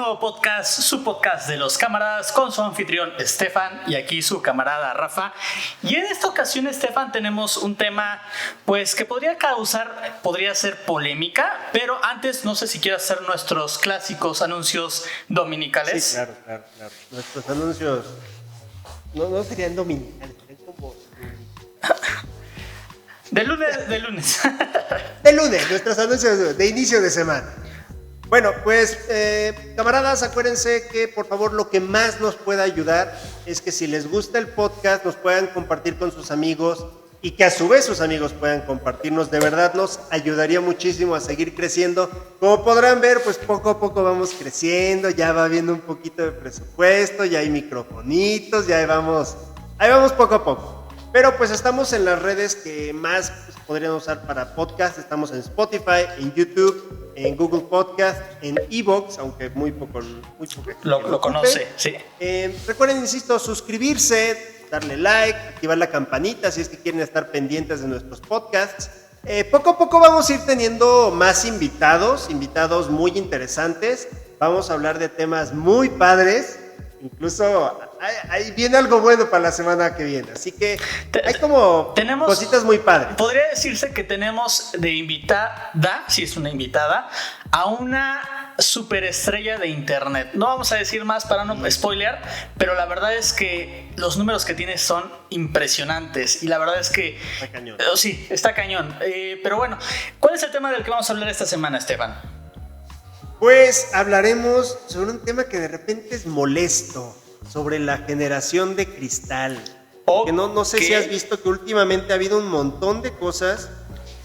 nuevo podcast, su podcast de los camaradas con su anfitrión Estefan y aquí su camarada Rafa. Y en esta ocasión, Estefan, tenemos un tema pues que podría ser polémica, pero antes no sé si quieres hacer nuestros clásicos anuncios dominicales. Sí, claro. Nuestros anuncios no serían dominicales, serían como... De lunes. De lunes, nuestros anuncios de inicio de semana. Bueno, pues camaradas, acuérdense que por favor lo que más nos pueda ayudar es que si les gusta el podcast nos puedan compartir con sus amigos y que a su vez sus amigos puedan compartirnos. De verdad nos ayudaría muchísimo a seguir creciendo. Como podrán ver, pues poco a poco vamos creciendo, ya va habiendo un poquito de presupuesto, ya hay microfonitos, ya ahí vamos poco a poco. Pero pues estamos en las redes que más podrían usar para podcast. Estamos en Spotify, en YouTube, en Google Podcast, en iVoox, aunque muy poca gente lo conoce, sí. Recuerden, insisto, suscribirse, darle like, activar la campanita si es que quieren estar pendientes de nuestros podcasts. Poco a poco vamos a ir teniendo más invitados muy interesantes. Vamos a hablar de temas muy padres. Incluso ahí viene algo bueno para la semana que viene. Así que hay como cositas muy padres. Podría decirse que tenemos de invitada, si es una invitada, a una superestrella de internet. No vamos a decir más para no spoilear, pero la verdad es que los números que tiene son impresionantes. Y la verdad es que... Está cañón. Sí, está cañón. Pero bueno, ¿cuál es el tema del que vamos a hablar esta semana, Esteban? Pues hablaremos sobre un tema que de repente es molesto, sobre la generación de cristal. Que no sé si has visto que últimamente ha habido un montón de cosas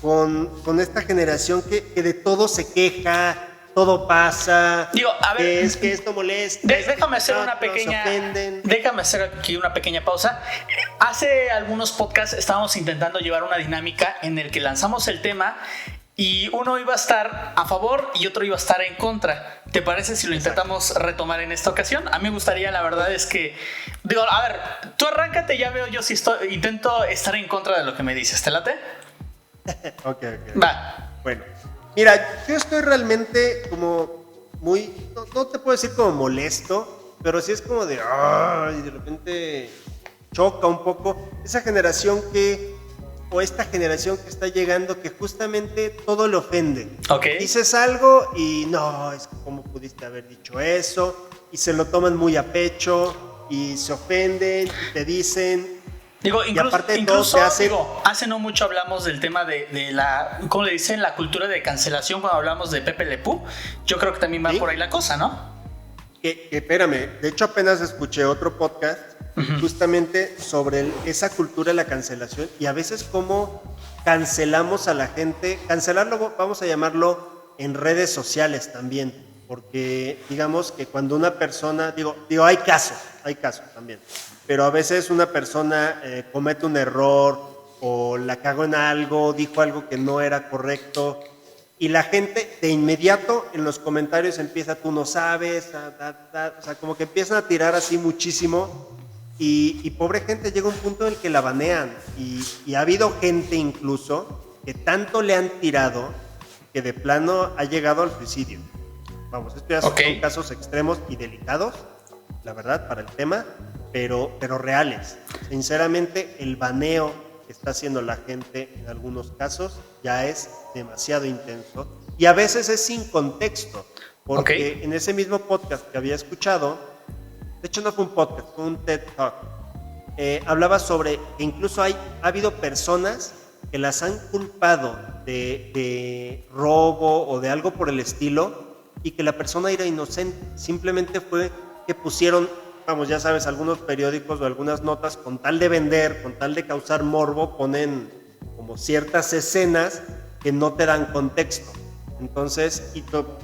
con esta generación que de todo se queja, todo pasa. Digo, a ver, es que esto molesta. Déjame hacer aquí una pequeña pausa. Hace algunos podcasts estábamos intentando llevar una dinámica en el que lanzamos el tema y uno iba a estar a favor y otro iba a estar en contra. ¿Te parece si lo intentamos retomar en esta ocasión? A mí me gustaría, la verdad es que... Digo, a ver, tú arráncate, ya veo yo si intento estar en contra de lo que me dices. ¿Te late? Ok. Va. Bueno, mira, yo estoy realmente como muy... No te puedo decir como molesto, pero sí es como de... y de repente choca un poco esa generación o esta generación que está llegando que justamente todo le ofende. Okay. Dices algo y no, es que cómo pudiste haber dicho eso, y se lo toman muy a pecho y se ofenden y te dicen. Digo, y aparte de todo te hacen... hace no mucho hablamos del tema de la, ¿cómo le dicen? La cultura de cancelación cuando hablamos de Pepe Le Pew. Yo creo que también va por ahí la cosa, ¿no? Espérame, de hecho apenas escuché otro podcast justamente sobre esa cultura de la cancelación y a veces cómo cancelamos a la gente, cancelarlo vamos a llamarlo en redes sociales también, porque digamos que cuando una persona, digo hay casos también, pero a veces una persona comete un error o la cagó en algo, dijo algo que no era correcto. Y la gente de inmediato en los comentarios empieza, tú no sabes, o sea, como que empiezan a tirar así muchísimo y pobre gente llega a un punto en el que la banean y ha habido gente incluso que tanto le han tirado que de plano ha llegado al suicidio. Vamos, esto ya son casos extremos y delicados, la verdad, para el tema, pero reales. Sinceramente, el baneo que está haciendo la gente en algunos casos ya es demasiado intenso y a veces es sin contexto, porque en ese mismo podcast que había escuchado, de hecho no fue un podcast, fue un TED Talk, hablaba sobre que incluso ha habido personas que las han culpado de robo o de algo por el estilo y que la persona era inocente, simplemente fue que pusieron, vamos, ya sabes, algunos periódicos o algunas notas con tal de vender, con tal de causar morbo, ponen como ciertas escenas que no te dan contexto. Entonces,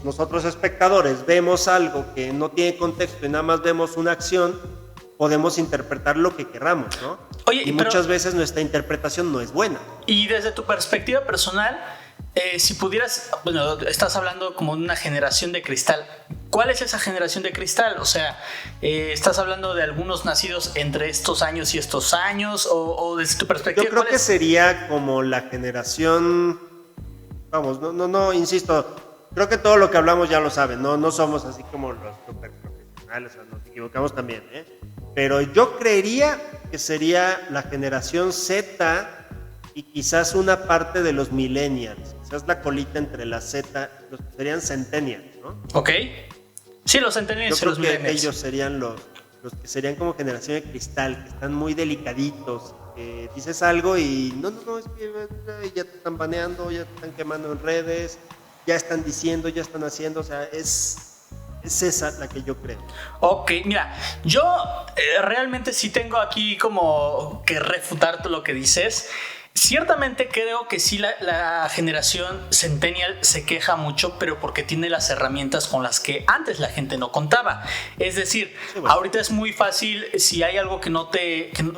nosotros espectadores vemos algo que no tiene contexto y nada más vemos una acción, podemos interpretar lo que queramos, ¿no? Oye, y muchas veces nuestra interpretación no es buena. Y desde tu perspectiva personal, si pudieras, bueno, estás hablando como de una generación de cristal. ¿Cuál es esa generación de cristal? O sea, ¿estás hablando de algunos nacidos entre estos años y estos años? ¿O desde tu perspectiva? Yo creo que sería como la generación... Vamos, no, insisto, creo que todo lo que hablamos ya lo saben, no somos así como los super profesionales, o sea, nos equivocamos también, ¿eh? Pero yo creería que sería la generación Z y quizás una parte de los millennials, quizás la colita entre la Z, los que serían centennials, ¿no? Ok. Sí, los centennials y Yo los creo que millennials. ellos serían los que serían como generación de cristal, que están muy delicaditos. Dices algo y no, es que ya te están baneando, ya te están quemando en redes, ya están diciendo, ya están haciendo, o sea, es esa la que yo creo. Ok, mira, yo realmente sí tengo aquí como que refutar todo lo que dices. Ciertamente creo que sí la generación centennial se queja mucho, pero porque tiene las herramientas con las que antes la gente no contaba. Es decir, sí, bueno, ahorita es muy fácil, si hay algo que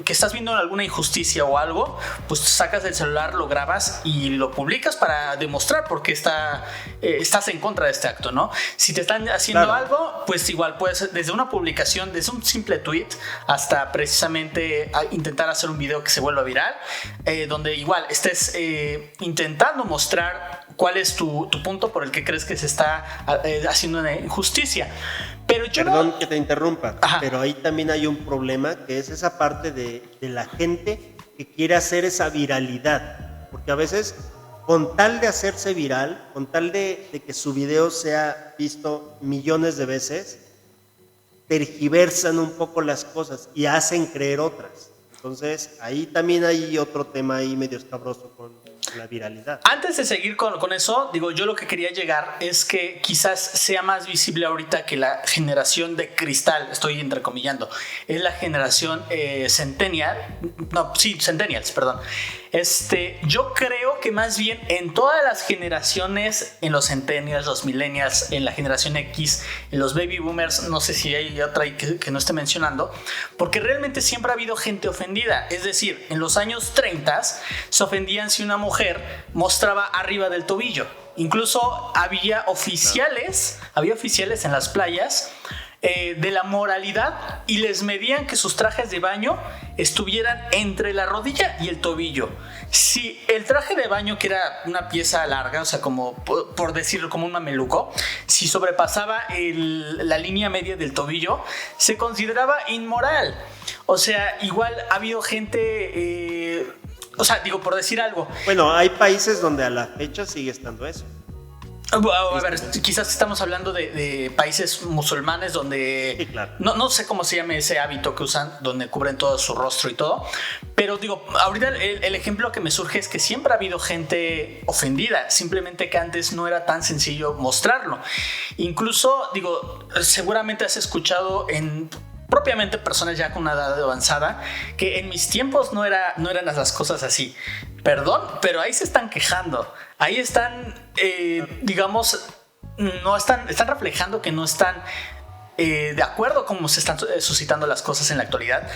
estás viendo alguna injusticia o algo, pues sacas el celular, lo grabas y lo publicas para demostrar por qué estás en contra de este acto, ¿no? Si te están haciendo algo, pues igual puedes, desde una publicación, desde un simple tweet, hasta precisamente intentar hacer un video que se vuelva viral, donde igual estés intentando mostrar cuál es tu punto por el que crees que se está haciendo una injusticia. Pero yo Perdón que te interrumpa, pero ahí también hay un problema, que es esa parte de la gente que quiere hacer esa viralidad, porque a veces con tal de hacerse viral, con tal de que su video sea visto millones de veces, tergiversan un poco las cosas y hacen creer otras. Entonces, ahí también hay otro tema ahí medio escabroso con la viralidad. Antes de seguir con eso, digo, yo lo que quería llegar es que quizás sea más visible ahorita que la generación de cristal, estoy entrecomillando, es la generación centennials, perdón. Yo creo que más bien en todas las generaciones, en los centennials, los millennials, en la generación X, en los baby boomers, no sé si hay otra que no esté mencionando, porque realmente siempre ha habido gente ofendida. Es decir, en los años 30 se ofendían si una mujer mostraba arriba del tobillo. Incluso había oficiales en las playas de la moralidad y les medían que sus trajes de baño estuvieran entre la rodilla y el tobillo. Si el traje de baño, que era una pieza larga, o sea, como por decirlo, como un mameluco, si sobrepasaba la línea media del tobillo, se consideraba inmoral. O sea, igual ha habido gente, por decir algo. Bueno, hay países donde a la fecha sigue estando eso. A ver, quizás estamos hablando de países musulmanes donde sí, claro. no sé cómo se llama ese hábito que usan, donde cubren todo su rostro y todo, pero digo, ahorita el ejemplo que me surge es que siempre ha habido gente ofendida, simplemente que antes no era tan sencillo mostrarlo. Incluso, digo, seguramente has escuchado propiamente personas ya con una edad avanzada, que en mis tiempos no eran las cosas así. Perdón, pero ahí se están quejando. Ahí están, están reflejando que no están de acuerdo con cómo se están suscitando las cosas en la actualidad.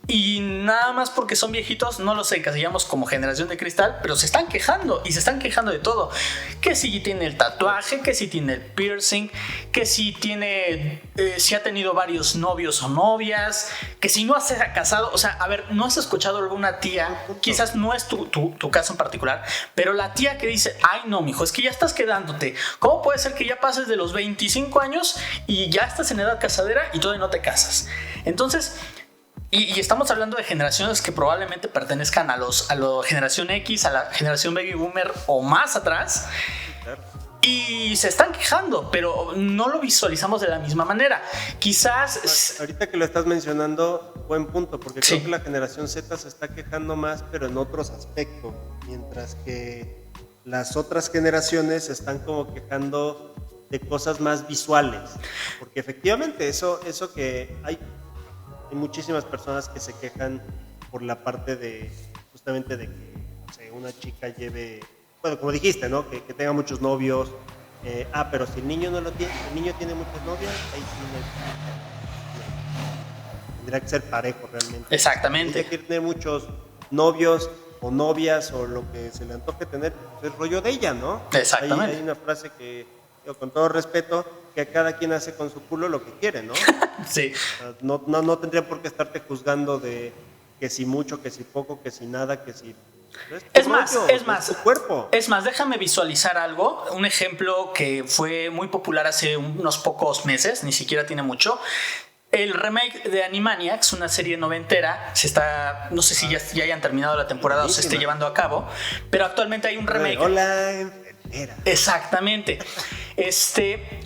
Y nada más porque son viejitos, no los encasillamos como generación de cristal, pero se están quejando y se están quejando de todo. Que si tiene el tatuaje, que si tiene el piercing, que si si ha tenido varios novios o novias, que si no se ha casado. O sea, a ver, ¿no has escuchado alguna tía? Quizás no es tu caso en particular, pero la tía que dice, ay no, mijo, es que ya estás quedándote. ¿Cómo puede ser que ya pases de los 25 años y ya estás en edad casadera y todavía no te casas? Entonces, y estamos hablando de generaciones que probablemente pertenezcan a la generación X, a la generación baby boomer o más atrás. Y se están quejando, pero no lo visualizamos de la misma manera. Quizás... Ahorita que lo estás mencionando, buen punto, porque creo que la generación Z se está quejando más, pero en otros aspectos, mientras que las otras generaciones se están como quejando de cosas más visuales. Porque efectivamente, eso que hay muchísimas personas que se quejan por la parte justamente de que, no sé, una chica lleve, bueno, como dijiste, ¿no? Que tenga muchos novios. Pero si el niño no lo tiene, el niño tiene muchas novias, ahí sí tendría que ser parejo realmente. Exactamente. Tiene que tener muchos novios o novias o lo que se le antoje tener, pues es rollo de ella, ¿no? Exactamente. Hay una frase que, con todo respeto, que cada quien hace con su culo lo que quiere, ¿no? Sí. No tendría por qué estarte juzgando de que si mucho, que si poco, que si nada, que si Es más, tu cuerpo. Es más, déjame visualizar algo. Un ejemplo que fue muy popular hace unos pocos meses, ni siquiera tiene mucho. El remake de Animaniacs, una serie noventera, no sé si ya hayan terminado la temporada o se esté llevando a cabo, pero actualmente hay un remake. Hola, enfermera. Exactamente.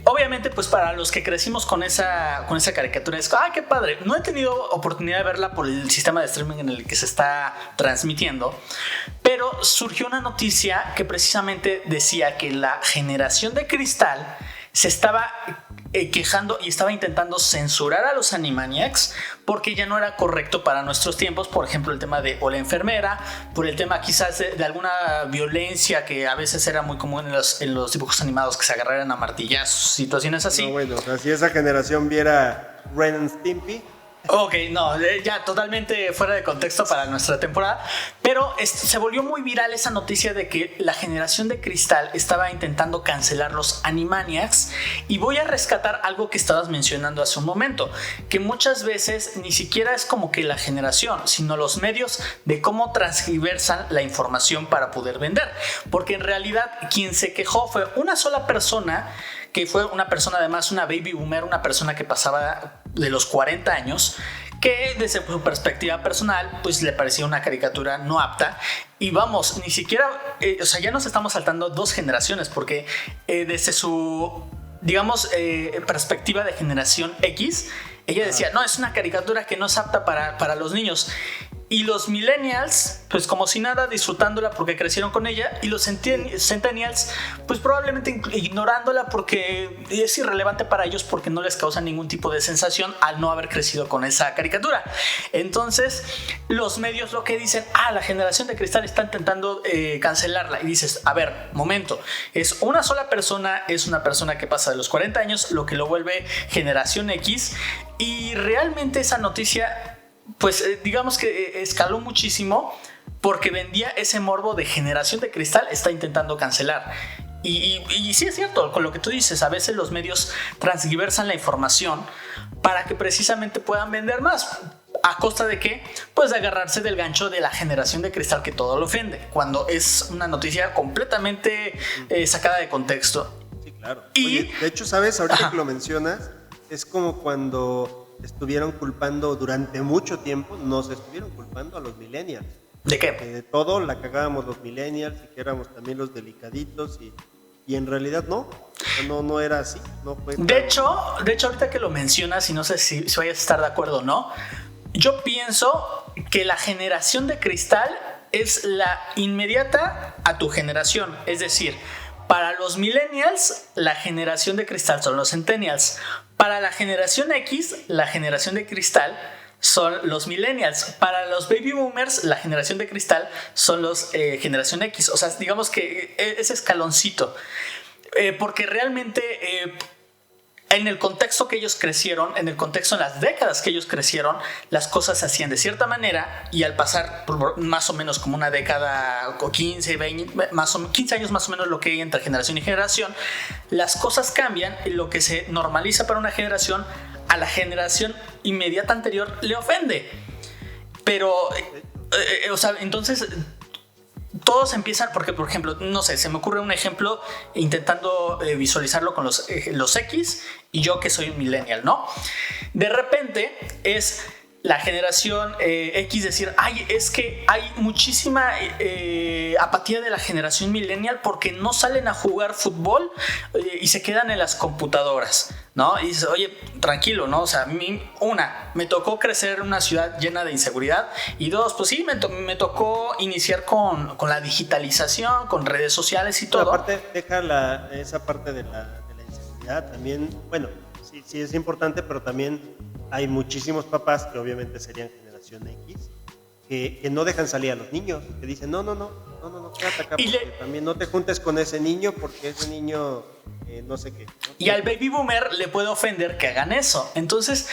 Obviamente, pues para los que crecimos con esa caricatura, es qué padre. No he tenido oportunidad de verla por el sistema de streaming en el que se está transmitiendo, pero surgió una noticia que precisamente decía que la generación de cristal se estaba quejando y estaba intentando censurar a los Animaniacs porque ya no era correcto para nuestros tiempos. Por ejemplo, el tema de o la enfermera, por el tema quizás de alguna violencia que a veces era muy común en los dibujos animados, que se agarraran a martillazos, situaciones así. No, bueno, o sea, si esa generación viera Ren and Stimpy. Ok, no, ya totalmente fuera de contexto para nuestra temporada, pero se volvió muy viral esa noticia de que la generación de cristal estaba intentando cancelar los Animaniacs, y voy a rescatar algo que estabas mencionando hace un momento, que muchas veces ni siquiera es como que la generación, sino los medios de cómo transgiversan la información para poder vender, porque en realidad quien se quejó fue una sola persona, que fue una persona, además una baby boomer, una persona que pasaba de los 40 años, que desde su perspectiva personal pues le parecía una caricatura no apta. Y vamos, ni siquiera, ya nos estamos saltando 2 generaciones, porque desde su, digamos, perspectiva de generación X, ella decía, no, es una caricatura que no es apta para los niños. Y los millennials, pues como si nada, disfrutándola porque crecieron con ella, y los centennials, pues probablemente ignorándola porque es irrelevante para ellos, porque no les causa ningún tipo de sensación al no haber crecido con esa caricatura. Entonces, los medios lo que dicen, la generación de cristal está intentando cancelarla, y dices, a ver, momento, es una sola persona, es una persona que pasa de los 40 años, lo que lo vuelve generación X, y realmente esa noticia, pues digamos que escaló muchísimo porque vendía ese morbo de generación de cristal está intentando cancelar. Y sí es cierto, con lo que tú dices, a veces los medios transgiversan la información para que precisamente puedan vender más. ¿A costa de qué? Pues de agarrarse del gancho de la generación de cristal que todo lo ofende, cuando es una noticia completamente sacada de contexto. Sí, claro. Oye, de hecho, ¿sabes? Ahorita que lo mencionas, es como cuando estuvieron culpando durante mucho tiempo, nos estuvieron culpando a los millennials. ¿De qué? De todo la cagábamos los millennials y que éramos también los delicaditos, y en realidad no era así. No fue de hecho, ahorita que lo mencionas, y no sé si vayas a estar de acuerdo o no, yo pienso que la generación de cristal es la inmediata a tu generación. Es decir, para los millennials, la generación de cristal son los centennials. Para la generación X, la generación de cristal son los millennials. Para los baby boomers, la generación de cristal son los generación X. O sea, digamos que ese escaloncito. Porque realmente en el contexto que ellos crecieron, en el contexto, en las décadas que ellos crecieron, las cosas se hacían de cierta manera, y al pasar por más o menos como una década o 15, 20, 15 años más o menos, lo que hay entre generación y generación, las cosas cambian, y lo que se normaliza para una generación, a la generación inmediata anterior le ofende. Pero, entonces todos empiezan, porque por ejemplo, no sé, se me ocurre un ejemplo intentando visualizarlo con los X, y yo que soy un millennial, ¿no? De repente es la generación X decir, es que hay muchísima apatía de la generación millennial porque no salen a jugar fútbol y se quedan en las computadoras, ¿no? Y dices, oye, tranquilo, ¿no? O sea, me tocó crecer en una ciudad llena de inseguridad, y 2, pues sí, me tocó iniciar con la digitalización, con redes sociales y todo. Pero aparte, deja esa parte de la inseguridad también, bueno, sí es importante, pero también hay muchísimos papás que obviamente serían generación X, que no dejan salir a los niños, que dicen, no, quédate acá, porque también no te juntes con ese niño, porque ese niño no sé qué, ¿no? Y al baby boomer le puede ofender que hagan eso. Entonces,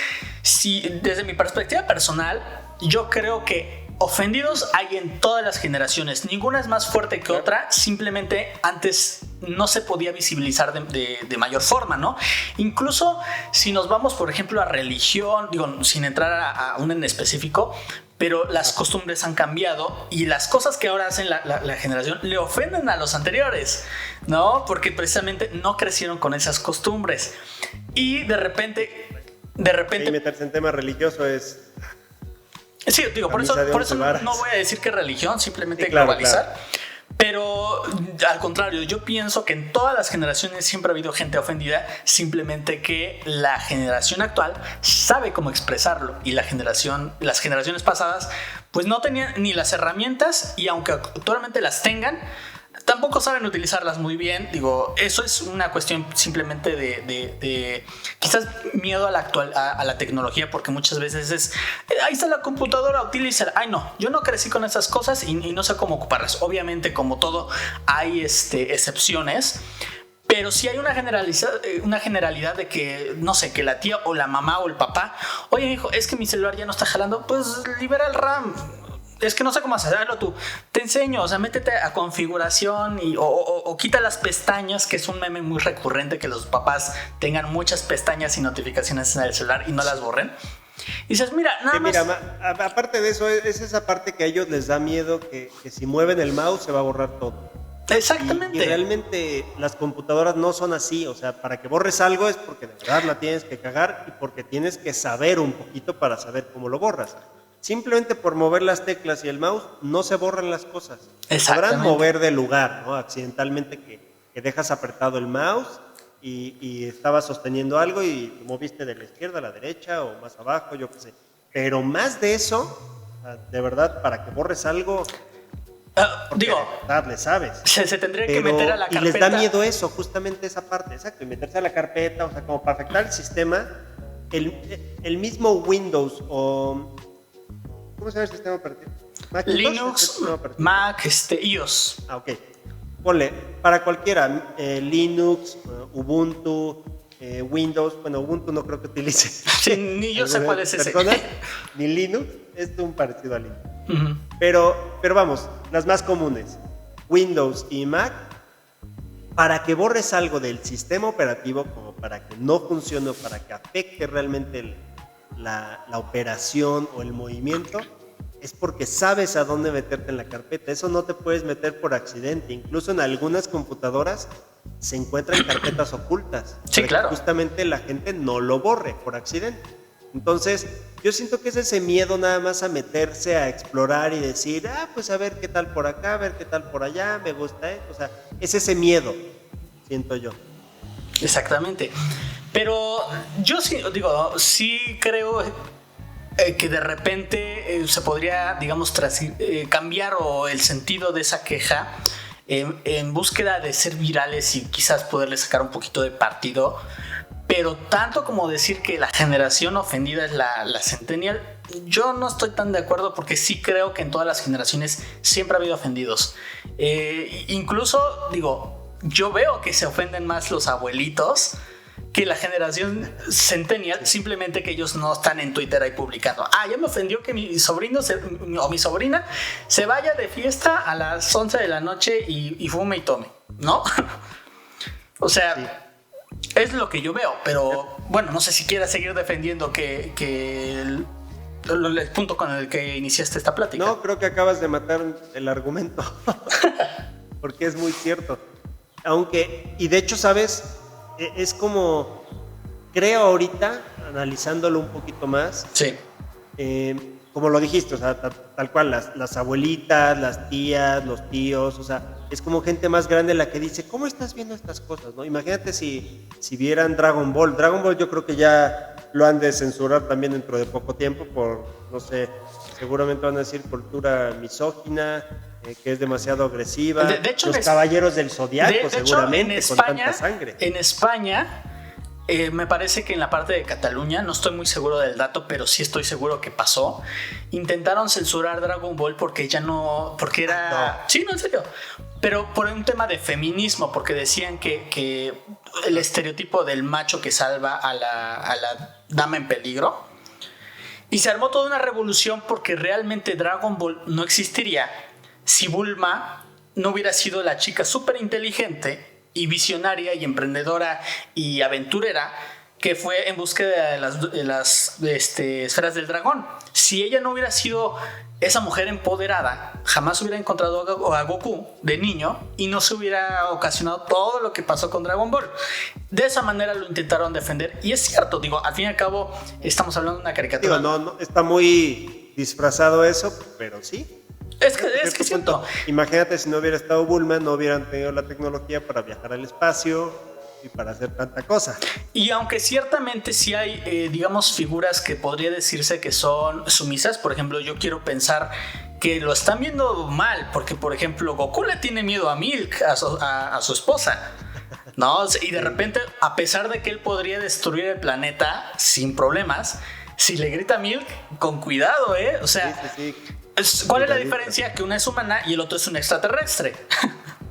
desde mi perspectiva personal, yo creo que ofendidos hay en todas las generaciones, ninguna es más fuerte que otra, simplemente antes no se podía visibilizar de mayor forma, ¿no? Incluso si nos vamos, por ejemplo, a religión, digo, sin entrar a un en específico, pero las costumbres han cambiado y las cosas que ahora hacen la generación le ofenden a los anteriores, ¿no? Porque precisamente no crecieron con esas costumbres y de repente Y meterse en tema religioso es... Sí, digo, por eso no voy a decir que religión, simplemente claro, globalizar. Claro. Pero al contrario, yo pienso que en todas las generaciones siempre ha habido gente ofendida, simplemente que la generación actual sabe cómo expresarlo y las generaciones pasadas pues no tenían ni las herramientas y aunque actualmente las tengan, tampoco saben utilizarlas muy bien. Digo, eso es una cuestión simplemente de quizás miedo a la tecnología, porque muchas veces es ahí está la computadora, utilízala. Ay, no, yo no crecí con esas cosas y no sé cómo ocuparlas. Obviamente, como todo, hay excepciones. Pero sí hay una generalidad de que, no sé, que la tía o la mamá o el papá, oye, hijo, es que mi celular ya no está jalando, pues libera el RAM. Es que no sé cómo hacerlo tú. Te enseño, o sea, métete a configuración o quita las pestañas, que es un meme muy recurrente, que los papás tengan muchas pestañas y notificaciones en el celular y no las borren. Y dices, mira, nada más... Mira, aparte de eso, es esa parte que a ellos les da miedo, que si mueven el mouse se va a borrar todo. Exactamente. Y realmente las computadoras no son así, o sea, para que borres algo es porque de verdad la tienes que cagar y porque tienes que saber un poquito para saber cómo lo borras. Simplemente por mover las teclas y el mouse no se borran las cosas. Podrán mover de lugar, ¿no? Accidentalmente que dejas apretado el mouse y estabas sosteniendo algo y moviste de la izquierda a la derecha o más abajo, yo qué sé. Pero más de eso, de verdad, para que borres algo, digo, de verdad le sabes. Se tendría que meter a la carpeta. Y les da miedo eso, justamente esa parte, exacto, y meterse a la carpeta, o sea, como para afectar el sistema, el mismo Windows o... ¿Cómo se llama el sistema operativo? Linux, Mac, iOS. Ok. Ponle, para cualquiera, Linux, Ubuntu, Windows. Bueno, Ubuntu no creo que utilice. Sí, ni yo sé cuál es ese. Ni Linux, es un parecido a Linux. Uh-huh. Pero vamos, las más comunes, Windows y Mac, para que borres algo del sistema operativo, como para que no funcione o para que afecte realmente la operación o el movimiento, es porque sabes a dónde meterte en la carpeta. Eso no te puedes meter por accidente. Incluso en algunas computadoras se encuentran carpetas ocultas. Sí, claro. Que justamente la gente no lo borre por accidente. Entonces, yo siento que es ese miedo nada más a meterse a explorar y decir, pues a ver qué tal por acá, a ver qué tal por allá, me gusta, O sea, es ese miedo, siento yo. Exactamente. Pero yo sí creo que de repente se podría, digamos, cambiar el sentido de esa queja en búsqueda de ser virales y quizás poderle sacar un poquito de partido. Pero tanto como decir que la generación ofendida es la centennial, yo no estoy tan de acuerdo, porque sí creo que en todas las generaciones siempre ha habido ofendidos. Incluso, yo veo que se ofenden más los abuelitos que la generación centennial, simplemente que ellos no están en Twitter ahí publicando. Ya me ofendió que mi sobrino o mi sobrina se vaya de fiesta a las 11 de la noche y fume y tome, ¿no? O sea, sí. Es lo que yo veo, pero bueno, no sé si quieras seguir defendiendo que el punto con el que iniciaste esta plática. No, creo que acabas de matar el argumento, porque es muy cierto. Y de hecho, ¿sabes? Es como, creo ahorita, analizándolo un poquito más, sí. Como lo dijiste, o sea, tal cual, las abuelitas, las tías, los tíos, o sea, es como gente más grande la que dice, ¿cómo estás viendo estas cosas? ¿No? Imagínate si vieran Dragon Ball. Dragon Ball yo creo que ya lo han de censurar también dentro de poco tiempo por, no sé, seguramente van a decir cultura misógina, que es demasiado agresiva. De hecho, los caballeros del Zodiaco, seguramente, hecho, con tanta sangre. En España, me parece que en la parte de Cataluña, no estoy muy seguro del dato, pero sí estoy seguro que pasó, intentaron censurar Dragon Ball porque ya no, porque era... No. Sí, no, en serio. Pero por un tema de feminismo, porque decían que el estereotipo del macho que salva a la dama en peligro. Y se armó toda una revolución, porque realmente Dragon Ball no existiría si Bulma no hubiera sido la chica súper inteligente y visionaria y emprendedora y aventurera que fue en búsqueda de las esferas del dragón. Si ella no hubiera sido esa mujer empoderada, jamás hubiera encontrado a Goku de niño y no se hubiera ocasionado todo lo que pasó con Dragon Ball. De esa manera lo intentaron defender y es cierto, digo, al fin y al cabo estamos hablando de una caricatura. Digo, no, está muy disfrazado eso, pero sí. Es que es cierto. Imagínate si no hubiera estado Bulma, no hubieran tenido la tecnología para viajar al espacio y para hacer tanta cosa. Y aunque ciertamente sí hay, digamos, figuras que podría decirse que son sumisas, por ejemplo, yo quiero pensar que lo están viendo mal, porque, por ejemplo, Goku le tiene miedo a Milk, a su esposa, ¿no? Y de repente, a pesar de que él podría destruir el planeta sin problemas, si le grita Milk, con cuidado, ¿eh? O sea, sí. ¿Cuál es la diferencia? Que una es humana y el otro es un extraterrestre.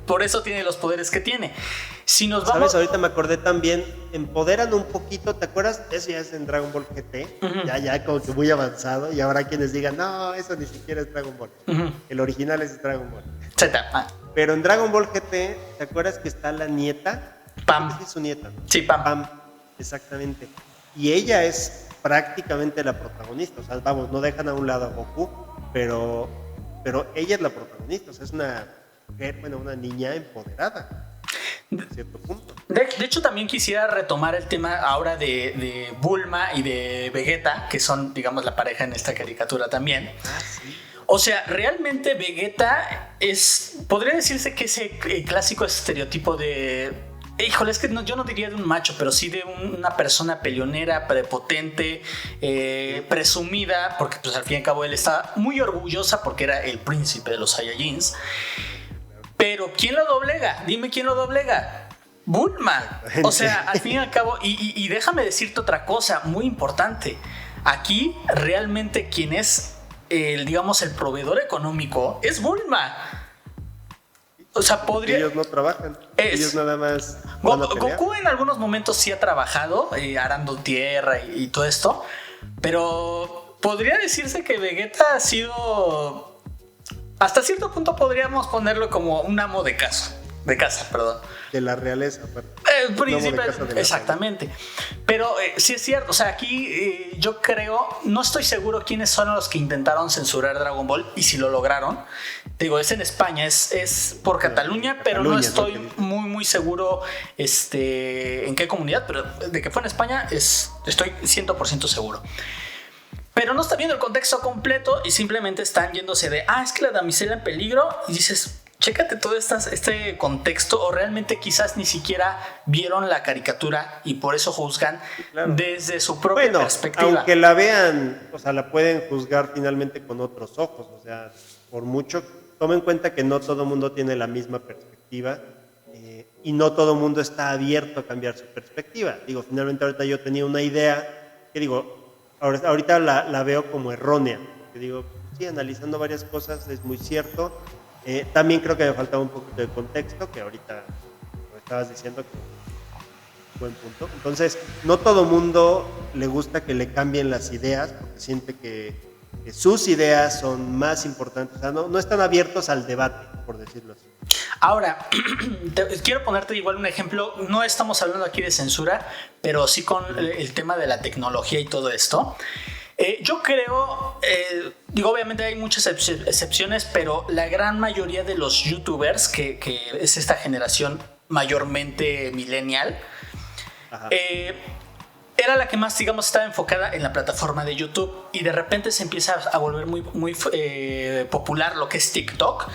Por eso tiene los poderes que tiene. Si nos vamos... ¿Sabes? Ahorita me acordé también, empoderan un poquito, ¿te acuerdas? Eso ya es en Dragon Ball GT, ya como que muy avanzado, y habrá quienes digan, no, eso ni siquiera es Dragon Ball. El original es Dragon Ball. Z. Pero en Dragon Ball GT, ¿te acuerdas que está la nieta? Pam. ¿Qué es su nieta? Sí, Pam. Pam, exactamente. Y ella es prácticamente la protagonista, o sea, vamos, no dejan a un lado a Goku, pero ella es la protagonista, o sea, es una niña empoderada, a cierto punto. De hecho, también quisiera retomar el tema ahora de Bulma y de Vegeta, que son, digamos, la pareja en esta caricatura también. Sí. O sea, realmente Vegeta podría decirse que ese clásico estereotipo de... Híjole, es que yo no diría de un macho, pero sí de una persona peleonera, prepotente, presumida, porque pues al fin y al cabo él está muy orgullosa porque era el príncipe de los Saiyajins. Pero ¿quién lo doblega? Dime quién lo doblega. Bulma. O sea, al fin y al cabo, y déjame decirte otra cosa muy importante. Aquí realmente quien es digamos, el proveedor económico es Bulma. O sea, podría... Ellos no trabajan. Ellos nada más van a pelear. Goku en algunos momentos sí ha trabajado, arando tierra y todo esto. Pero podría decirse que Vegeta ha sido... Hasta cierto punto podríamos ponerlo como un amo de casa. De casa, perdón. De la realeza. Príncipe, exactamente. Pero sí es cierto, o sea, aquí yo creo, no estoy seguro quiénes son los que intentaron censurar Dragon Ball y si lo lograron. Te digo, es en España, es por Cataluña, pero no estoy muy seguro en qué comunidad, pero de que fue en España estoy 100% seguro. Pero no está viendo el contexto completo y simplemente están yéndose de, es que la damisela en peligro, y dices... Chécate todo este contexto, o realmente quizás ni siquiera vieron la caricatura y por eso juzgan desde su propia perspectiva. Aunque la vean, o sea, la pueden juzgar finalmente con otros ojos. O sea, por mucho, toma en cuenta que no todo el mundo tiene la misma perspectiva y no todo el mundo está abierto a cambiar su perspectiva. Digo, finalmente ahorita yo tenía una idea que digo, ahorita la veo como errónea. Que digo, sí, analizando varias cosas es muy cierto. También creo que me faltaba un poquito de contexto, que ahorita lo estabas diciendo, que buen punto. Entonces, no todo mundo le gusta que le cambien las ideas, porque siente que sus ideas son más importantes, o sea, no están abiertos al debate, por decirlo así. Ahora, quiero ponerte igual un ejemplo, no estamos hablando aquí de censura, pero sí con el tema de la tecnología y todo esto. Yo creo, digo, obviamente hay muchas excepciones, pero la gran mayoría de los youtubers, que es esta generación mayormente millennial, era la que más, digamos, estaba enfocada en la plataforma de YouTube, y de repente se empieza a volver muy popular lo que es TikTok.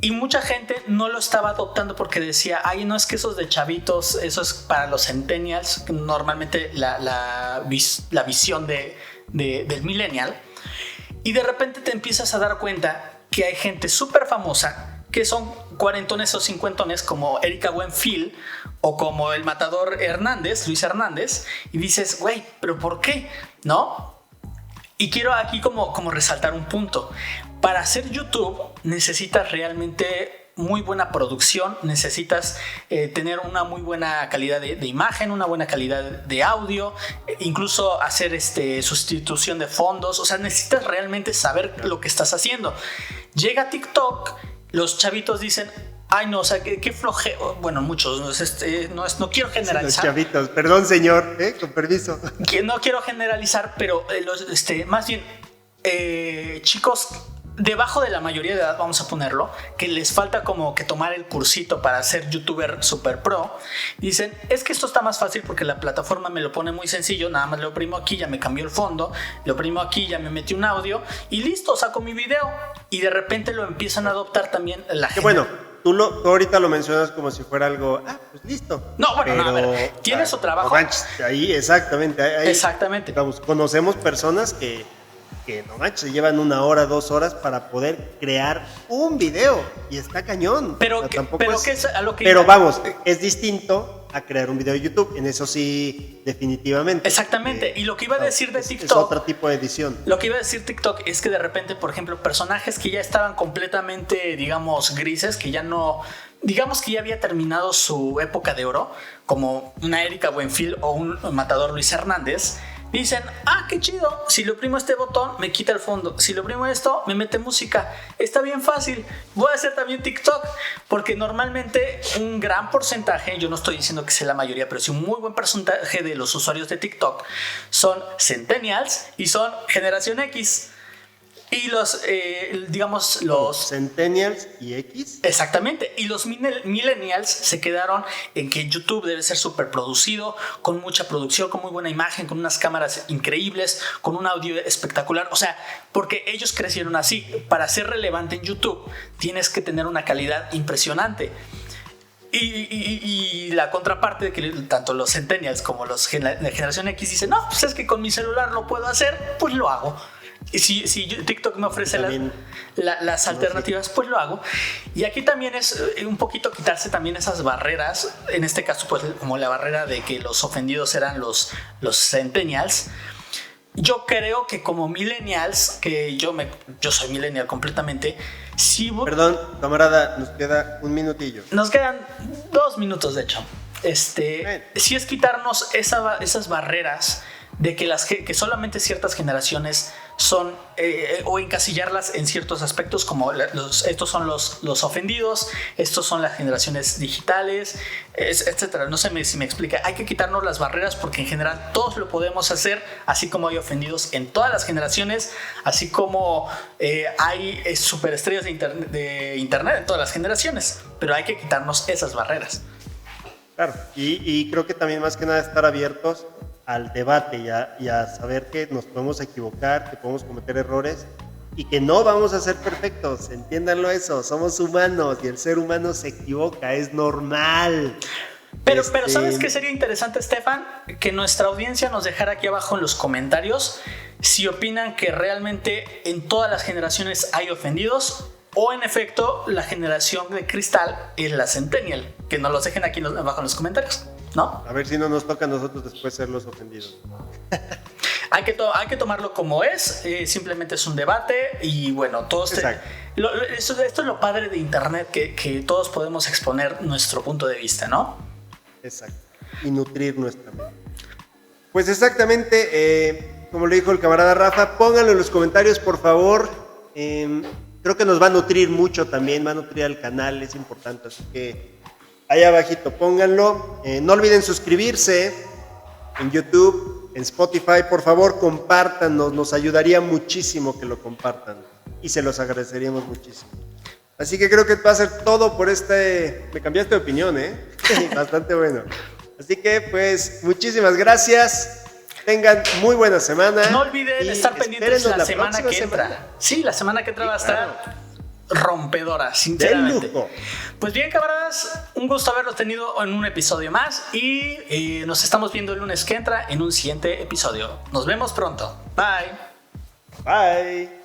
Y mucha gente no lo estaba adoptando porque decía, no, es que esos de chavitos, eso es para los centennials, normalmente la visión del millennial. Y de repente te empiezas a dar cuenta que hay gente súper famosa que son cuarentones o cincuentones, como Erika Buenfil o como el matador Luis Hernández, y dices, güey, ¿pero por qué? ¿No? Y quiero aquí como resaltar un punto. Para hacer YouTube necesitas realmente muy buena producción, necesitas tener una muy buena calidad de imagen, una buena calidad de audio, incluso hacer sustitución de fondos. O sea, necesitas realmente saber lo que estás haciendo. Llega TikTok, los chavitos dicen, ay no, o sea, qué flojeo. Bueno, muchos, no quiero Los generalizar. chavitos, perdón señor, con permiso. No quiero generalizar, pero más bien chicos debajo de la mayoría de edad, vamos a ponerlo, que les falta como que tomar el cursito para ser youtuber super pro, dicen, es que esto está más fácil porque la plataforma me lo pone muy sencillo, nada más le oprimo aquí, ya me cambió el fondo, le oprimo aquí, ya me metí un audio y listo, saco mi video, y de repente lo empiezan a adoptar también la gente. Bueno, tú ahorita lo mencionas como si fuera algo, pues listo. No, bueno, pero, no, a ver, tiene su trabajo. No manches, ahí, exactamente. Exactamente. Vamos, conocemos personas que no manches, se llevan 1 hora, 2 horas para poder crear un video y está cañón. Pero, o sea, tampoco pero es, ¿qué es a lo que pero iba? vamos, es distinto a crear un video de YouTube, en eso sí, definitivamente. Exactamente, y lo que iba a decir de TikTok, es otro tipo de edición. Lo que iba a decir TikTok es que de repente, por ejemplo, personajes que ya estaban completamente, digamos, grises, que ya no, digamos que ya había terminado su época de oro, como una Erika Buenfil o un Matador Luis Hernández, dicen, qué chido, si le oprimo este botón me quita el fondo, si le oprimo esto me mete música, está bien fácil, voy a hacer también TikTok, porque normalmente un gran porcentaje, yo no estoy diciendo que sea la mayoría, pero sí un muy buen porcentaje de los usuarios de TikTok son centennials y son generación X. Y los Centennials y X. Exactamente. Y los millennials se quedaron en que YouTube debe ser súper producido, con mucha producción, con muy buena imagen, con unas cámaras increíbles, con un audio espectacular. O sea, porque ellos crecieron así. Para ser relevante en YouTube tienes que tener una calidad impresionante. Y la contraparte de que tanto los centennials como los de generación X dicen, no, pues es que con mi celular lo puedo hacer, pues lo hago. Y si TikTok me ofrece las alternativas, pues lo hago. Y aquí también es un poquito quitarse también esas barreras. En este caso, pues como la barrera de que los ofendidos eran los centennials. Yo creo que como millennials, que yo soy millennial completamente. Perdón, camarada, nos queda un minutillo. Nos quedan 2 minutos, de hecho. Sí es quitarnos esas barreras de que solamente ciertas generaciones son, o encasillarlas en ciertos aspectos, como estos son los ofendidos, estos son las generaciones digitales, etcétera. No sé si me explica. Hay que quitarnos las barreras porque en general todos lo podemos hacer, así como hay ofendidos en todas las generaciones, así como hay superestrellas de internet en todas las generaciones, pero hay que quitarnos esas barreras. Claro, y creo que también más que nada estar abiertos al debate y a saber que nos podemos equivocar, que podemos cometer errores y que no vamos a ser perfectos, entiéndanlo eso, somos humanos y el ser humano se equivoca, es normal. Pero ¿sabes qué sería interesante, Estefan? Que nuestra audiencia nos dejara aquí abajo en los comentarios si opinan que realmente en todas las generaciones hay ofendidos o en efecto la generación de cristal es la centennial. Que nos los dejen aquí abajo en los comentarios, ¿no? A ver si no nos toca a nosotros después ser los ofendidos. Hay que tomarlo como es, simplemente es un debate y bueno, esto es lo padre de internet, que todos podemos exponer nuestro punto de vista, ¿no? Exacto, y nutrir nuestra mente. Pues exactamente, como le dijo el camarada Rafa, pónganlo en los comentarios por favor, creo que nos va a nutrir mucho también, va a nutrir al canal, es importante, así que ahí abajito pónganlo, no olviden suscribirse en YouTube, en Spotify, por favor compártanos, nos ayudaría muchísimo que lo compartan y se los agradeceríamos muchísimo. Así que creo que va a ser todo por me cambiaste de opinión, bastante bueno. Así que pues muchísimas gracias, tengan muy buena semana. No olviden estar pendientes la semana que entra. Sí, la semana que entra va a estar rompedora, sinceramente. Pues bien, camaradas, un gusto haberlos tenido en un episodio más y nos estamos viendo el lunes que entra en un siguiente episodio. Nos vemos pronto. Bye. Bye.